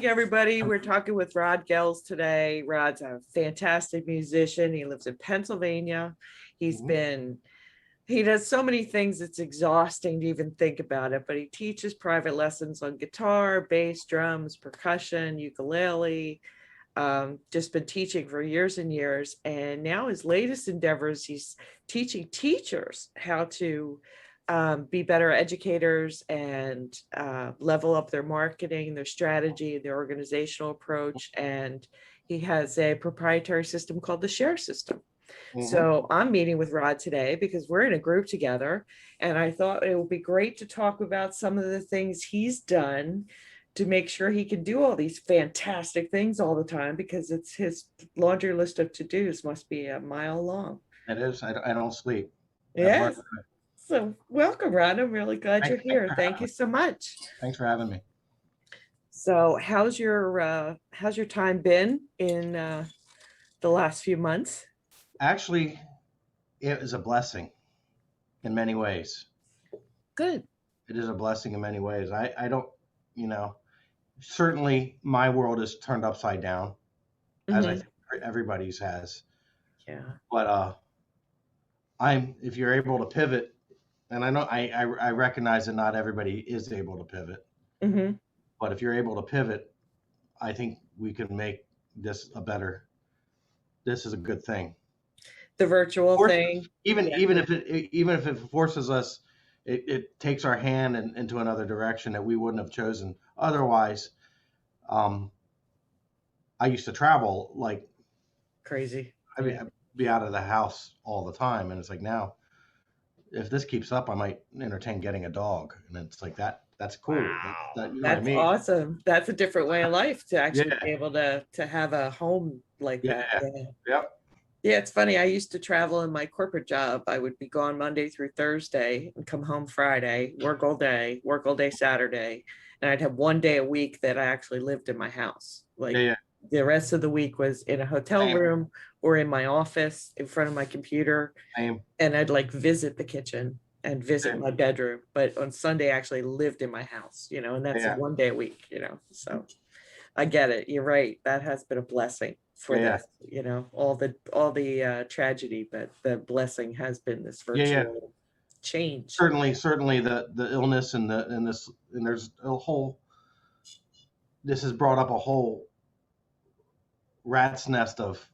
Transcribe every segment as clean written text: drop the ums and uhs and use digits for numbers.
everybody. We're talking with Rod Goelz today. Rod's a fantastic musician. He lives in Pennsylvania. He's Mhm. been, he does so many things, it's exhausting to even think about it, but he teaches private lessons on guitar, bass, drums, percussion, ukulele. Just been teaching for years and years. And now his latest endeavors, he's teaching teachers how to be better educators and level up their marketing, their strategy, their organizational approach. And he has a proprietary system called the Share System. Mhm. So I'm meeting with Rod today because we're in a group together. And I thought it would be great to talk about some of the things he's done to make sure he can do all these fantastic things all the time, because it's his laundry list of to-dos must be a mile long. It is. I don't sleep. I've learned. Yes. So welcome, Rod. I'm really glad you're Thanks here. for Thank having you me. so much. Thanks for having me. So how's your time been in the last few months? Actually, it is a blessing in many ways. Good. It is a blessing in many ways. I don't, you know, certainly my world is turned upside down, as I Hmm. think everybody's has. Yeah. But if you're able to pivot, and I know I recognize that not everybody is able to pivot, Hmm. but if you're able to pivot, I think we can make this a better. This is a good thing. The virtual Forces, thing. even Yeah. even if it forces us, it takes our hand into another direction that we wouldn't have chosen otherwise. um I used to travel, like, Crazy. Yeah. I'd be out of the house all the time, and it's like, now if this keeps up, I might entertain getting a dog, and it's like that's cool. Wow. You know what I That's mean? awesome. That's a different way of life to actually Yeah, be able to have a home like that. yeah, Yeah. yep, Yeah, it's funny. I used to travel in my corporate job. I would be gone Monday through Thursday and come home Friday, work all day Saturday. And I'd have one day a week that I actually lived in my house. yeah, Like yeah. the rest of the week was in a hotel Same, room or in my office in front of my computer. same. And I'd like visit the kitchen and visit Yeah, my bedroom. But on Sunday, I actually lived in my house, and that's yeah, one day a week. So I get it. You're right. That has been a blessing for yeah, yeah, this, all the tragedy, but the blessing has been this yeah, yeah. virtual change. Certainly, the illness and there's a whole. This has brought up a whole rat's nest of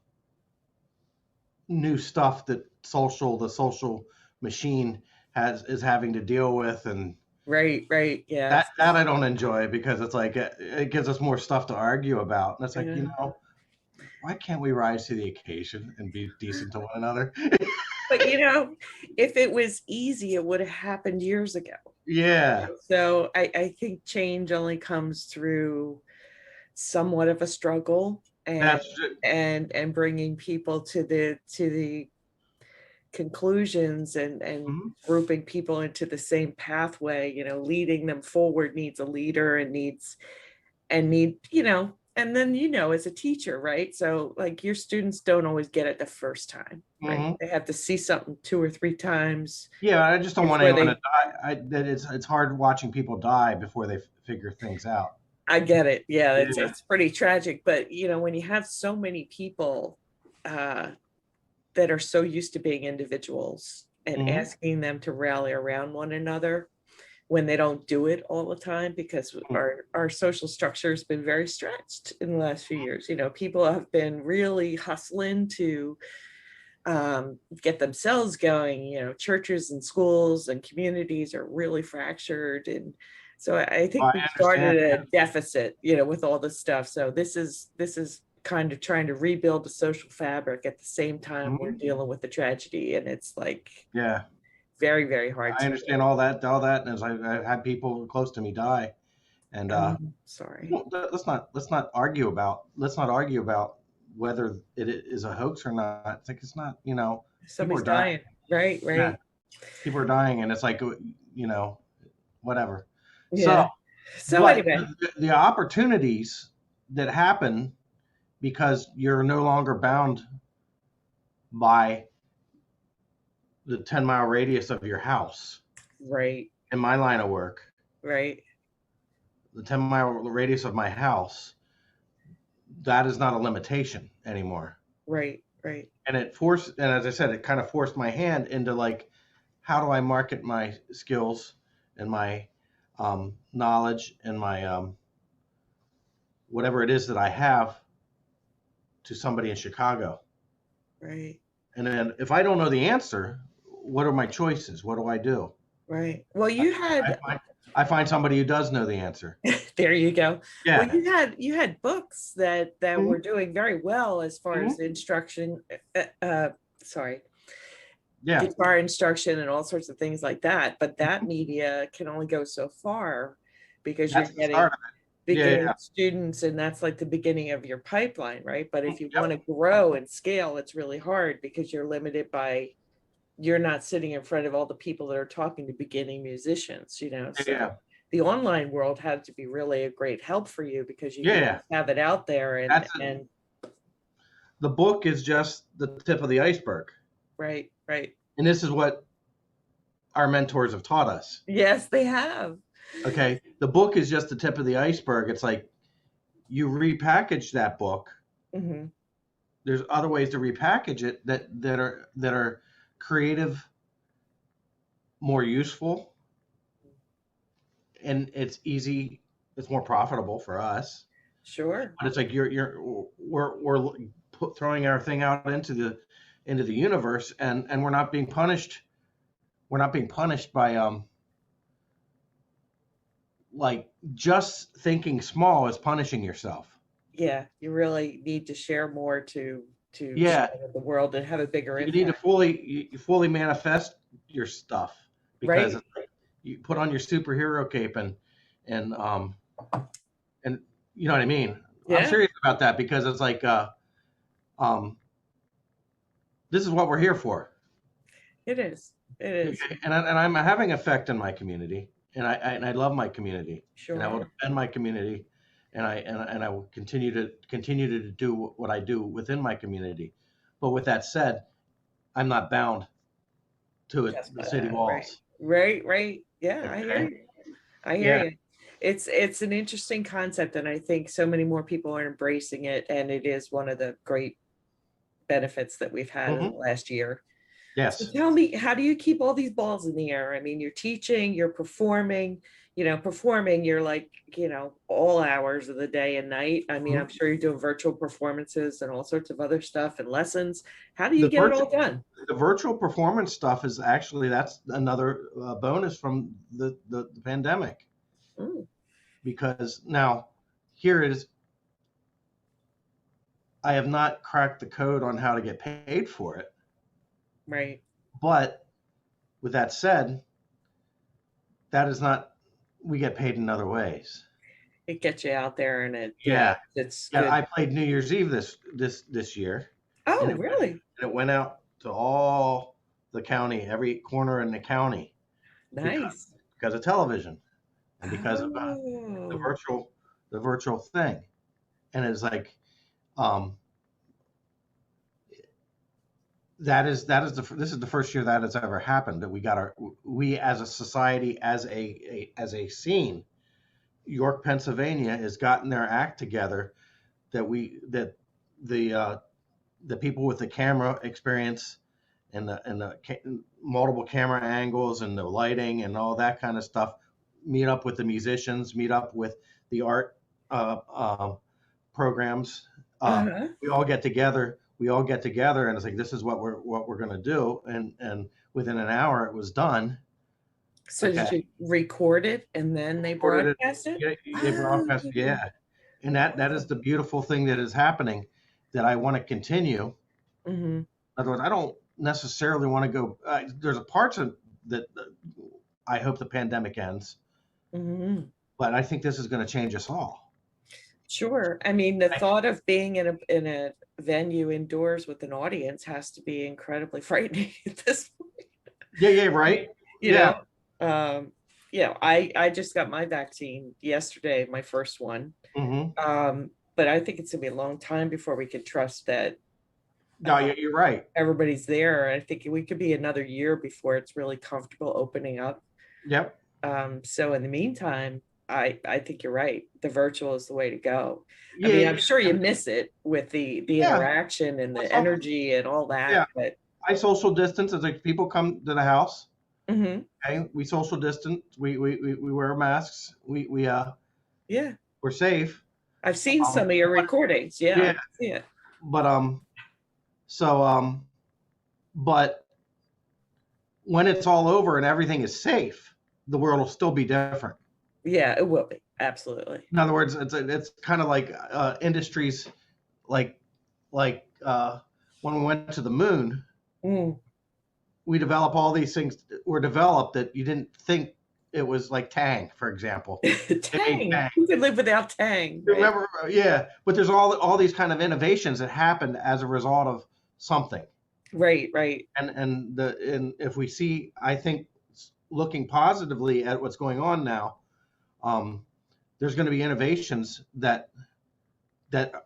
new stuff that the social machine is having to deal with, and Right, right. that Yes. that I don't enjoy, because it's like it gives us more stuff to argue about, and it's like, Yeah. why can't we rise to the occasion and be decent to one another? But if it was easy, it would have happened years ago. Yeah, So I think change only comes through somewhat of a struggle, and that's and bringing people to the conclusions, and mhm. grouping people into the same pathway. Leading them forward needs a leader, and and then as a teacher, right? So like your students don't always get it the first time, right? Mhm. They have to see something two or three times Yeah. I just don't want before anyone to they die. That it's hard watching people die before they figure things out. I get it. Yeah, it's Yeah. it's pretty tragic. But when you have so many people uh that are so used to being individuals, and Hmm. asking them to rally around one another when they don't do it all the time, because our social structure has been very stretched in the last few years. People have been really hustling to get themselves going. Churches and schools and communities are really fractured, and so I think I we've understand. started a deficit, with all this stuff. So this is kind of trying to rebuild the social fabric at the same time we're Mhm. dealing with the tragedy, and it's like Yeah. very, very hard I to understand all that, and as I've had people close to me die, and sorry. let's not argue about whether it is a hoax or not. It's like, it's not. People are Somebody's dying. dying. Right, Yeah, right. people are dying, and it's like, whatever. So, Yeah. So but anyway. the opportunities that happen because you're no longer bound by the 10-mile radius of your house. Right, In my line of work, right. the 10-mile radius of my house, that is not a limitation anymore. Right, right, And and as I said, it kind of forced my hand into like, how do I market my skills and my knowledge and my whatever it is that I have to somebody in Chicago. right, And then if I don't know the answer, what are my choices? What do I do? right. Well, I, you I had find I find somebody who does know the answer. there you go. Well, Yeah. you had books that Mhm. were doing very well as far as Mhm. instruction. Sorry, Yeah. guitar instruction and all sorts of things like that. But that media can only go so far because you're That's the start getting of it. Yeah. beginning Yeah. students, and that's like the beginning of your pipeline, right? But if you want Yep. to grow and scale, it's really hard because you're limited by you're not sitting in front of all the people that are talking to beginning musicians, you know. So Yeah. the online world had to be really a great help for you because you Yeah. could Yeah. have it out there That's and the book is just the tip of the iceberg. right, right. And this is what our mentors have taught us. Yes, they have. Okay. The book is just the tip of the iceberg. It's like you repackage that book. Hmm. There's other ways to repackage it that are creative, more useful, and it's easy. It's more profitable for us. Sure. But it's like we're throwing our thing out into the universe, and we're not being punished. We're not being punished by like just thinking small is punishing yourself. Yeah, you really need to share more to Yeah, share with the world and have a bigger you need to impact. you fully manifest your stuff because Right. it's like you put on your superhero cape and and you know what I mean. I'm Yeah, serious about that because it's like um this is what we're here for. it is. It is. Okay, and I'm having effect in my community, and I love my community, and I will Sure. defend my community, and I will continue to do what I do within my community. But with that said, I'm not bound to Just the by city that. Right. walls. Right, right. Yeah, I hear Okay. you. I hear Yeah. you. It's an interesting concept, and I think so many more people are embracing it, and it is one of the great benefits that we've had in the Hmm. last year. So Yes. tell me, how do you keep all these balls in the air? I mean, you're teaching, you're performing, performing, you're like, all hours of the day and night. I mean, I'm Mhm. sure you're doing virtual performances and all sorts of other stuff and lessons. How do you The get it virtual all done? the virtual performance stuff is actually that's another bonus from the pandemic Mm, because now here it is. I have not cracked the code on how to get paid for it, right. but with that said, that is not. We get paid in other ways. It gets you out there and Yeah, it's yeah. good. I played New Year's Eve this year, and Oh, really? it went out to all the county, every corner in the county because Nice. because of television and because of the Oh, virtual the virtual thing. And it's like um, that is this is the first year that has ever happened that we as a society as a scene. York, Pennsylvania, has gotten their act together that the uh, the people with the camera experience and multiple camera angles and the lighting and all that kind of stuff meet up with the musicians, meet up with the art uh, um, programs. uh-huh. We all get together. We all get together, and it's like this is what we're gonna do. And within an hour, it was done. So Okay, did you record it and then they recorded it. broadcast it? Yeah, they Oh, broadcast. Yeah, and that is the beautiful thing that is happening that I want to continue. mm-hmm. In other words, I don't necessarily want to go. There's a parts of that I hope the pandemic ends, Mm-hmm. but I think this is going to change us all. Sure. I mean, the I, thought of being in a venue indoors with an audience has to be incredibly frightening at this point. yeah, yeah, right. You Yeah. know, um, I just got my vaccine yesterday, my first one. Hmm. But I think it's gonna be a long time before we can trust that No, you're right. everybody's there. I think we could be another year before it's really comfortable opening up. Yep. So in the meantime, I think you're right. The virtual is the way to go. I Yeah, mean, yeah, I'm sure you miss it with the yeah. interaction and the What's up? energy and all that, Yeah, but I social distance. It's like people come to the house. mhm, Okay, we social distance. We wear masks. yeah. We're safe. I've seen some of your But recordings. Yeah, I yeah, can see it. but so but when it's all over and everything is safe, the world will still be different. Yeah, it will be. Absolutely. In other words, it's kind of like industries like like when we went to the moon, Mm. we develop all these things were developed that you didn't think it was like Tang, for example. They made Tang. Tang. Who could live without Tang, right? Remember, yeah, but there's all these kind of innovations that happened as a result of something. Right, right. And if we see, I think looking positively at what's going on now, um, there's going to be innovations that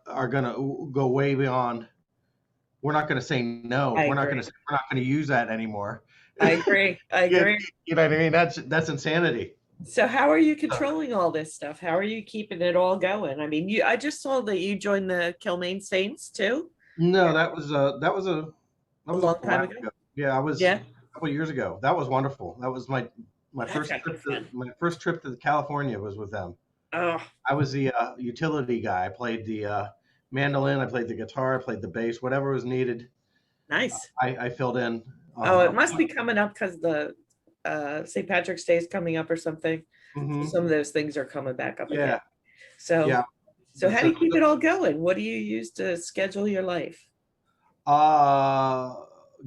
are going to go way beyond. We're not going to say no. I We're not going to agree. say we're not going to use that anymore. I agree. I you, agree. you know what I mean? That's insanity. So how are you So, controlling all this stuff? How are you keeping it all going? I mean, I just saw that you joined the Kilmaine Saints too no, that a was a long time while ago. ago. Yeah, I was Yeah. a couple of years ago. That was wonderful. That was my That's first gotta be trip to fun. California was with them. Oh, I was the utility guy. I played the mandolin, I played the guitar, I played the bass, whatever was needed. nice. I filled in. Oh, it must be coming up because the St. Patrick's Day is coming up or something. So hmm some of those things are coming back up again. Yeah, So yeah. so how do So, you keep it all going? What do you use to schedule your life? uh,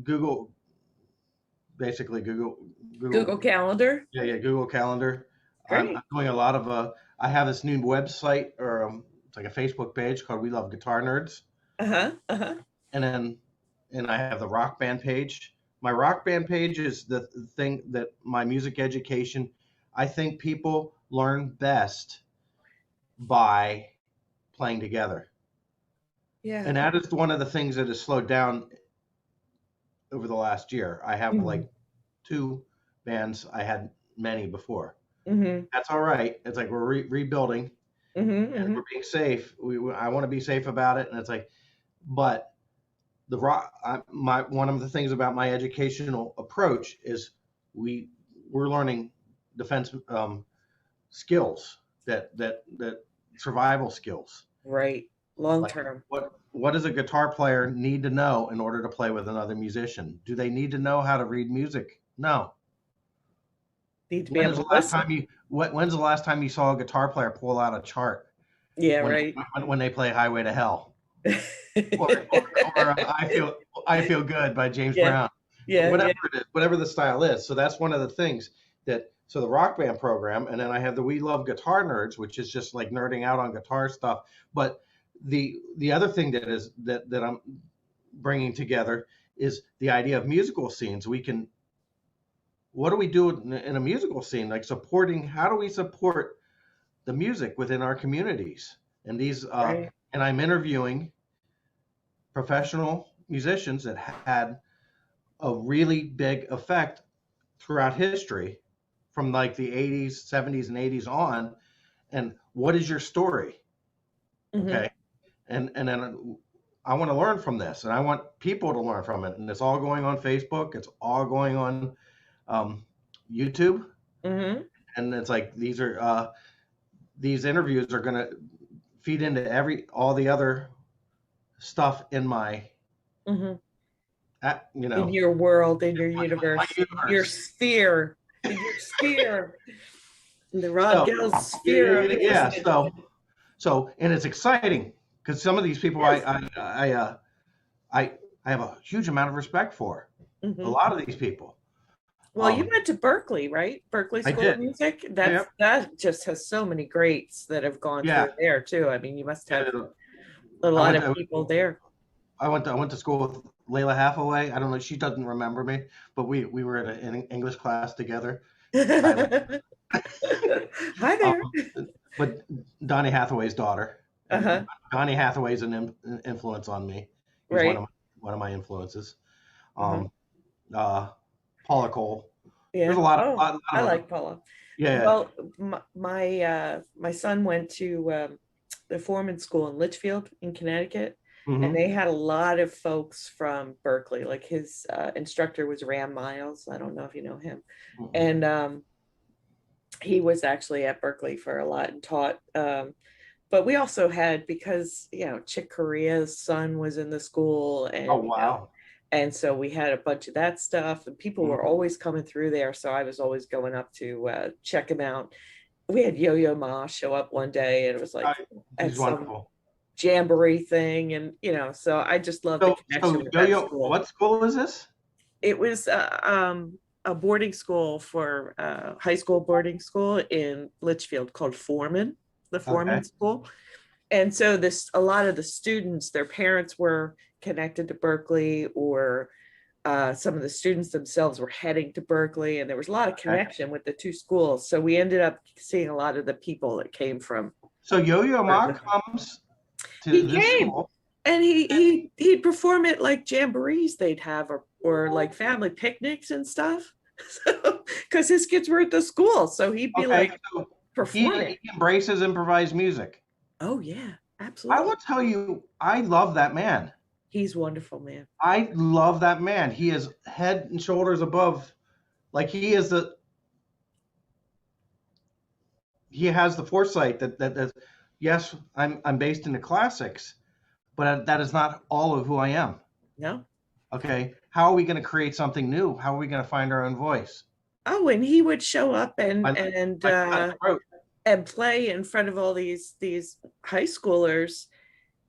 Google, basically Google Google, Calendar? yeah, Google Calendar. I'm Great. doing a lot of I have this new website or it's like a Facebook page called We Love Guitar Nerds, Uh-huh. Uh-huh. and then and I have the rock band page. My rock band page is the thing that my music education. I think people learn best by playing together, Yeah. and that is one of the things that has slowed down over the last year. I have Mm-hmm. like two bands. I had many before. Mm-hmm. That's all right. It's like we're rebuilding Mm-hmm. and Mm-hmm. we're being safe. I want to be safe about it, and it's like, but the rock. My one of the things about my educational approach is we we're learning defense skills that survival skills. Right. Long Like term. what does a guitar player need to know in order to play with another musician? Do they need to know how to read music? No. Need to be able to listen. When's the last time you saw a guitar player pull out a chart Yeah, when right. when they play Highway to Hell or I feel good by James Yeah. Brown, Yeah. whatever Yeah. it is, whatever the style is. So that's one of the things that so the rock band program, and then I have the We Love Guitar Nerds, which is just like nerding out on guitar stuff. But the other thing that I'm bringing together is the idea of musical scenes. We can what do we do in a musical scene like supporting how do we support the music within our communities and these Right. and I'm interviewing professional musicians that had a really big effect throughout history from like the 80s 70s and 80s on and what is your story, Mm-hmm. okay, and then I want to learn from this and I want people to learn from it and it's all going on Facebook, it's all going on um, YouTube, Mm-hmm. and it's like these interviews are going to feed into every all the other stuff in my Mm-hmm. you In know your world, in your my universe, your universe. sphere, in your sphere, in the Rod So Goelz sphere of yeah, existence. and it's exciting because some of these people Yes. I I have a huge amount of respect for a Mm-hmm. lot of these people. Well, you Um, went to Berkeley, right? Berkeley I School of did. Music. Yeah, That just has so many greats that have gone yeah. through there too. I mean, you must have Yeah. a I lot went of to people there. I went to school with Layla Hathaway. I don't know. She doesn't remember me, but we were at an English class together. Silent. Hi there. Um, but Donny Hathaway's daughter, and Uh-huh. Donny Hathaway's an influence on me. He's Right. one of my influences. Uh-huh. Um, Paula Cole. There's a Yeah. Oh, lot I of like polo. yeah. Well, my son went to the Foreman School in Litchfield in Connecticut, and Hmm. they had a lot of folks from Berkeley. Like his instructor was Ram Miles. I don't know if you know him, Hmm. and he was actually at Berkeley for a lot and taught. But we also had, because Chick Corea's son was in the school, Oh and wow. and so we had a bunch of that stuff, and people were Mhm. always coming through there, so I was always going up to check him out. We had Yo-Yo Ma show up one day, and it was Uh, like at he's some wonderful. Jamboree thing, and so I just love the So connection with that Yo-Yo, school. what school is this? It was a boarding school for high school boarding school in Litchfield called Foreman, the Okay. Foreman School. And so this, a lot of the students, their parents were connected to Berkeley, or some of the students themselves were heading to Berkeley, and there was a lot of Okay. connection with the two schools. So we ended up seeing a lot of the people that came from So Yo-Yo Ma Berkeley. comes to He this came, school. and he'd perform at like jamborees they'd have, or like family picnics and stuff. So, because his kids were at the school, so he'd be Okay, like so performing. he embraces improvised music. Oh yeah, I will absolutely. tell you, I love that man. He's wonderful, man. I love that man. He is head and shoulders above. Like he has the foresight that yes, I'm based in the classics, but that is not all of who I am. No. Okay, how are we going to create something new? How are we going to find our own voice? Oh, and he would show up I, I cut throat. and play in front of all these high schoolers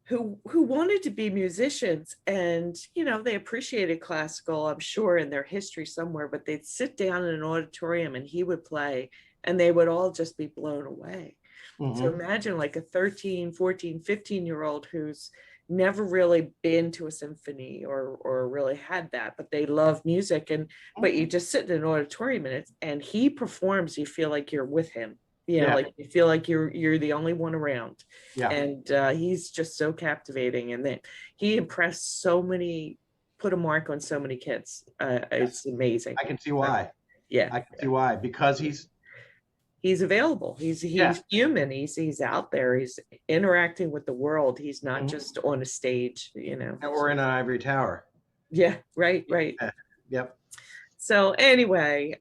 who wanted to be musicians, and they appreciated classical, I'm sure, in their history somewhere, but they'd sit down in an auditorium and he would play, and they would all just be blown away. So Hmm. imagine like a 13, 14, 15-year old who's never really been to a symphony, or really had that, but they love music, and but you just sit in an auditorium and he performs, you feel like you're with him, Yeah, like you feel like you're the only one around. yeah. And he's just so captivating, and then he impressed so many, put a mark on so many kids. Yes, It's amazing. I can see Uh, why. yeah, I can see why because he's available, yeah. he's human, he's out there, he's interacting with the world, he's not Mhm. just on a stage, And we're so in an ivory tower. yeah, right. Yeah. Yep. So anyway,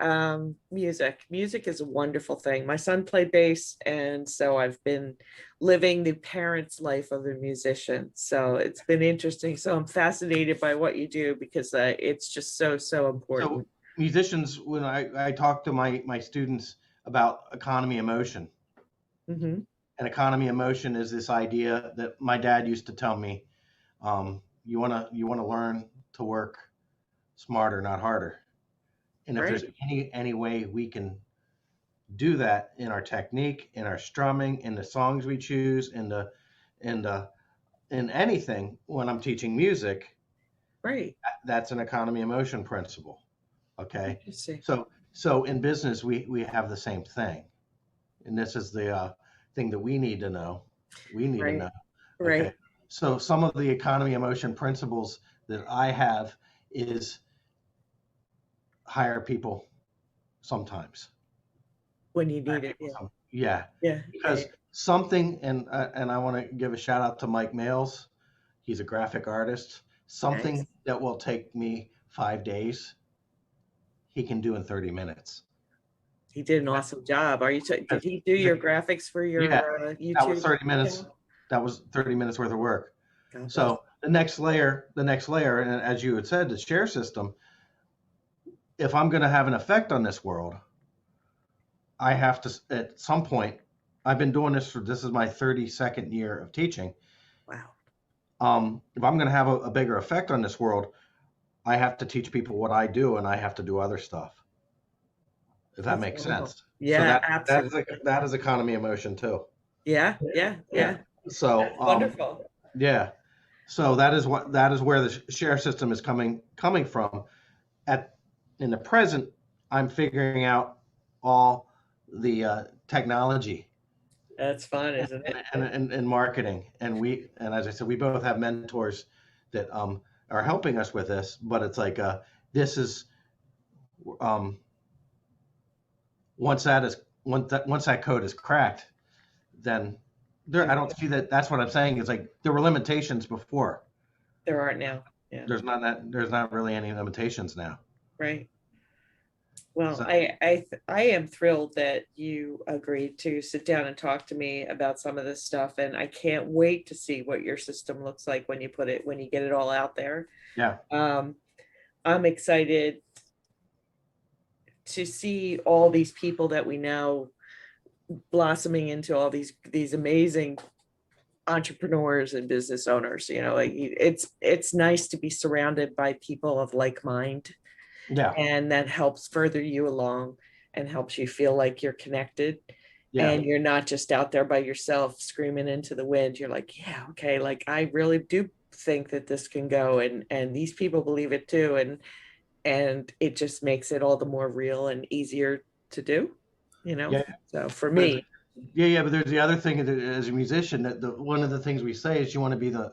music is a wonderful thing. My son played bass, and so I've been living the parent's life of a musician. So it's been interesting. So I'm fascinated by what you do, because it's just so So important. musicians, when I talk to my students about economy of motion, Hmm. and economy of motion is this idea that my dad used to tell me, you wanna learn to work smarter, not harder. And if there's Right, any way we can do that in our technique, in our strumming, in the songs we choose, in the in anything when I'm teaching music, right. that's an economy of motion principle. Okay, Interesting. so in business we have the same thing, and this is the thing that we need to know. We need to Right, know. Okay, right. so some of the economy of motion principles that I have is hire people sometimes. When you Hire need it, people yeah, yeah, yeah. because something, and I want to give a shout out to Mike Males. He's a graphic artist. Nice. Something that will take me 5 days, he can do in 30 minutes. He did an awesome job. Did Because he do he's a your graphics for Yeah, your that was YouTube 30 minutes. channel? That was 30 minutes worth of work. God bless. So the next layer, and as you had said, the share system, if I'm going to have an effect on this world, I have to, at some point, I've been doing this is my 32nd year of teaching. Wow. If I'm going to have a bigger effect on this world, I have to teach people what I do, and I have to do other stuff, if that That's makes wonderful. sense. So Yeah, absolutely. that is economy of motion too. Yeah. Yeah. So That's wonderful. yeah. So that is where the share system is coming from. At In the present, I'm figuring out all the technology That's fun, isn't it? and marketing, and as I said, we both have mentors that are helping us with this. But it's like this is um, once that code is cracked, then I don't see that. That's what I'm saying. It's like there were limitations before. There aren't now. Yeah. There's not really any limitations now. Right. Well, So I am thrilled that you agreed to sit down and talk to me about some of this stuff, and I can't wait to see what your system looks like when you get it all out there. yeah, Um, I'm excited to see all these people that we know blossoming into all these amazing entrepreneurs and business owners. Like it's nice to be surrounded by people of like mind, yeah, and that helps further you along and helps you feel like you're connected, yeah, and you're not just out there by yourself screaming into the wind. You're like, yeah, okay, like I really do think that this can go, and these people believe it too, and it just makes it all the more real and easier to do, yeah. so for But me. yeah. But there's the other thing as a musician that one of the things we say is you want to be the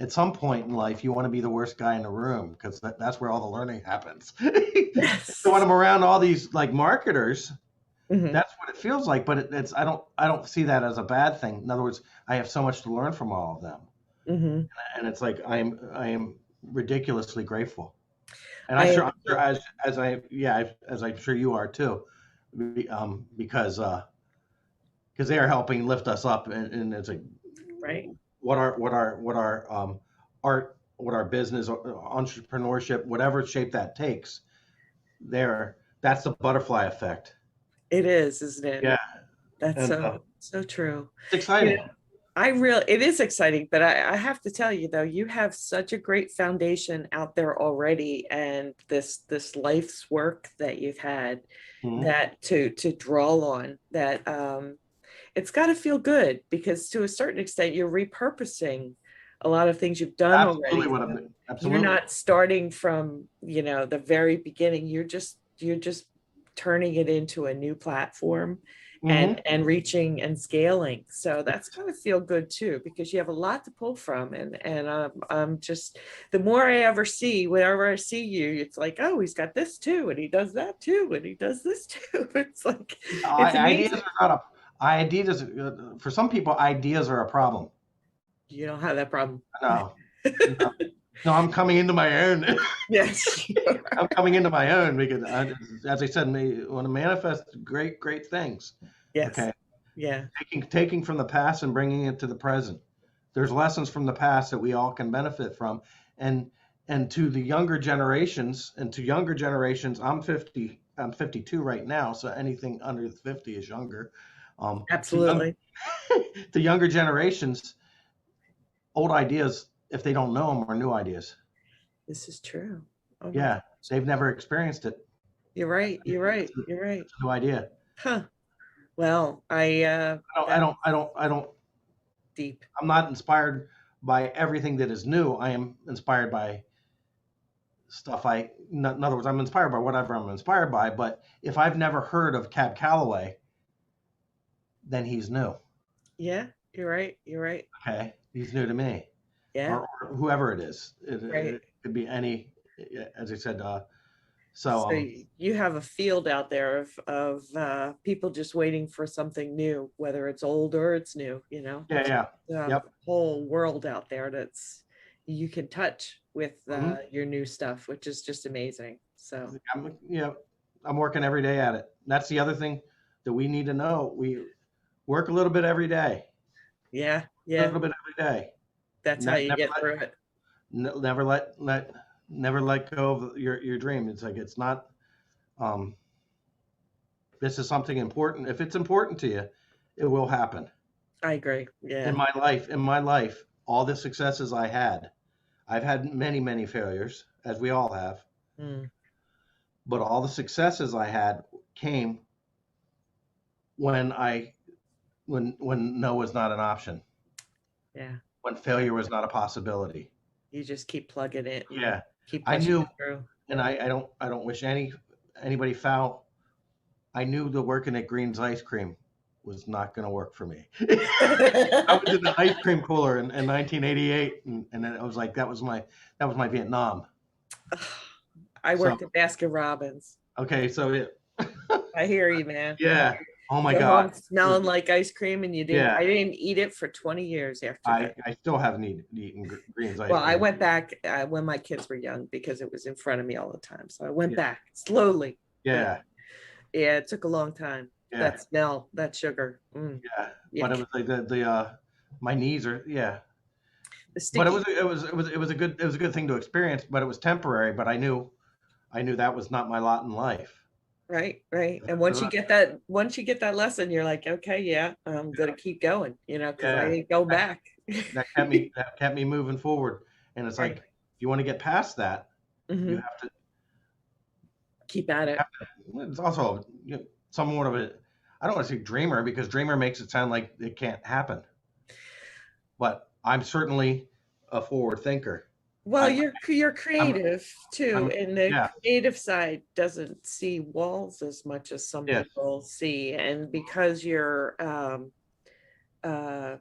at some point in life you want to be the worst guy in the room because that's where all the learning happens. So when Yes. I'm around all these like marketers, Hmm. that's what it feels like. But it's I don't see that as a bad thing. In other words, I have so much to learn from all of them, Hmm. and it's like I am ridiculously grateful. And I am I'm sure too. as I'm sure you are too, because they are helping lift us up, and it's like Right. what our art, what our business, entrepreneurship, whatever shape that takes, that's the butterfly effect. It is, isn't it? Yeah, That's and so true. it's You exciting. know, it is exciting, but I have to tell you though, you have such a great foundation out there already, and this life's work that you've had, Mhm. that to draw on, that it's got to feel good, because to a certain extent you're repurposing a lot of things you've done Absolutely, already. what So I'm you're absolutely. not starting from, the very beginning. You're just turning it into a new platform, Hmm. and reaching and scaling. So that's going to feel good too, because you have a lot to pull from. And I'm just, the more I ever see, whenever I see you, it's like, oh, he's got this too, and he does that too, and he does this too. It's like, it's Ideas amazing. are not a ideas. For some people, ideas are a problem. You don't have that problem. No, no, no. I'm coming into my own. Yes. I'm coming into my own because, as I said, want to manifest great things. Yes. Okay, Yeah. taking from the past and bringing it to the present. There's lessons from the past that we all can benefit from, and to the younger generations, I'm 50. I'm 52 right now, so anything under 50 is younger. To young Absolutely. to younger generations, old ideas, if they don't know them, are new ideas. This is true. Oh my Yeah, gosh. they've never experienced it. You're right. You're It's right. You're right. a new idea. Huh. Well, that I don't. deep. I'm not inspired by everything that is new. I am inspired by stuff in other words, I'm inspired by whatever I'm inspired by. But if I've never heard of Cab Calloway, then he's new. Yeah, you're right. You're right. Okay, he's new to me, Yeah. or whoever it is. Right. It could be any, as I said. So So you have a field out there of people just waiting for something new, whether it's old or it's new. yeah, yeah, A yep. whole world out there that's you can touch with Hmm. your new stuff, which is just amazing. So Yeah, I'm working every day at it. That's the other thing that we need to know. We work a little bit every day, yeah, a yeah, little bit every day. that's how you Never get through it. never never let go of your dream. It's like it's not. Um, this is something important. If it's important to you, it will happen. I agree. In Yeah. my life, all the successes I've had many failures, as we all have. Mm, But all the successes I had came when when no was not an option, yeah. when Yeah. failure was not a possibility. You just keep plugging it and Yeah, keep I pushing knew, it through. and I don't wish anybody foul. I knew the working at Green's Ice Cream was not going to work for me. I was in the ice cream cooler in 1988, and then I was like, that was my Vietnam. I So worked at Baskin Robbins. okay, so yeah, I hear you, man. Yeah. Oh my Go God. home smelling like ice cream, and you didn't. Yeah. I didn't eat it for 20 years after that. I still haven't eaten Green's ice Well, I cream. went back when my kids were young because it was in front of me all the time. So I went Yeah. back slowly. But Yeah. yeah, it took a long time. Yeah. That smell, that sugar. Yeah. But it Yuck. was like the my knees are, yeah. The But sticky, it was a good thing to experience, but it was temporary, but I knew that was not my lot in life. right, right. And Yeah. once you get that lesson, you're like, okay, yeah, I'm gonna keep going, because I Yeah. ain't go That, back. that kept me moving forward. And it's like, Right. if you want to get past that, you Hmm. have to, Keep at it. it's also, somewhat of a, I don't want to say dreamer, because dreamer makes it sound like it can't happen. But I'm certainly a forward thinker. Well, I, you're I'm, creative too, I'm, and the yeah, creative side doesn't see walls as much as some yes, people see, and because you're uh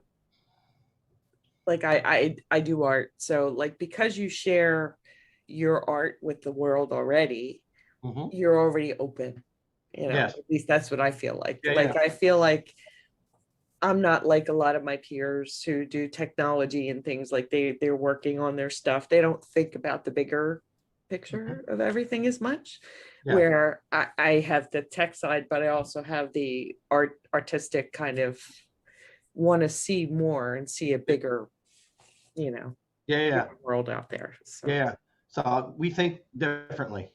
like I do art, so like because you share your art with the world already, hmm you're already open, yes, at least that's what I feel like. yeah, yeah, Like I feel like I'm not like a lot of my peers who do technology and things, like they're working on their stuff. They don't think about the bigger hmm picture of everything as much. yeah, Where I have the tech side, but I also have the artistic kind of want to see more and see a bigger, you know, yeah, yeah, bigger world out there. So yeah. So we think differently.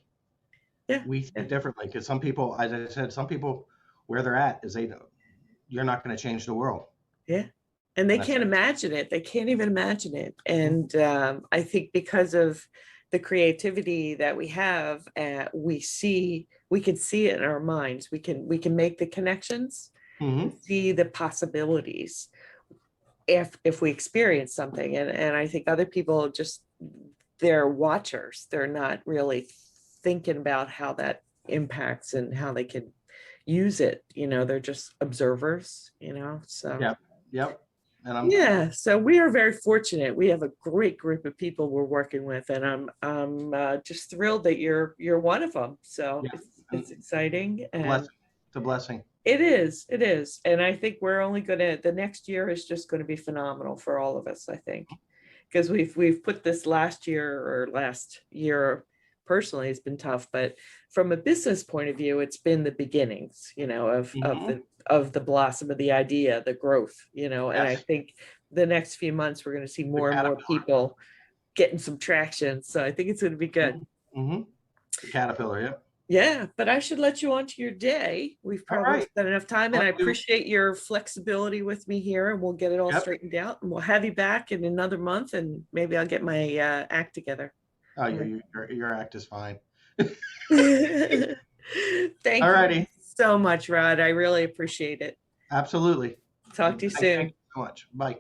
yeah, We yeah, think differently because some people, as I said, some people where they're at is you're not going to change the world. yeah. And they And that's can't imagine it. They can't even imagine it. mhm, And I think because of the creativity that we have, we can see it in our minds. We can make the connections, mhm, see the possibilities if we experience something. And I think other people just, they're watchers. They're not really thinking about how that impacts and how they can use it. They're just observers, so. yep, yep. And Yeah, so we are very fortunate. We have a great group of people we're working with, and I'm just thrilled that you're one of them. So yeah, it's and exciting, a and blessing. It's a blessing. it is, and I think we're only gonna the next year is just going to be phenomenal for all of us. I think because we've put this last year personally it's been tough, but from a business point of view it's been the beginnings, of Hmm the blossom of the idea, the growth, and I Yes, think the next few months we're going to see the more and more caterpillar. people getting some traction, so I think it's going to be good. Hmm The caterpillar. Yep. Yeah, but I should let you on to your day. We've All probably right. spent enough time, and Well, I appreciate your flexibility with me here, and we'll get it all yep. straightened out, and we'll have you back in another month, and maybe I'll get my act together. Oh, All your act is fine. right. All Thank you righty. so much, Rod. I really appreciate it. Absolutely. Talk to you Thank you soon. so much. Bye.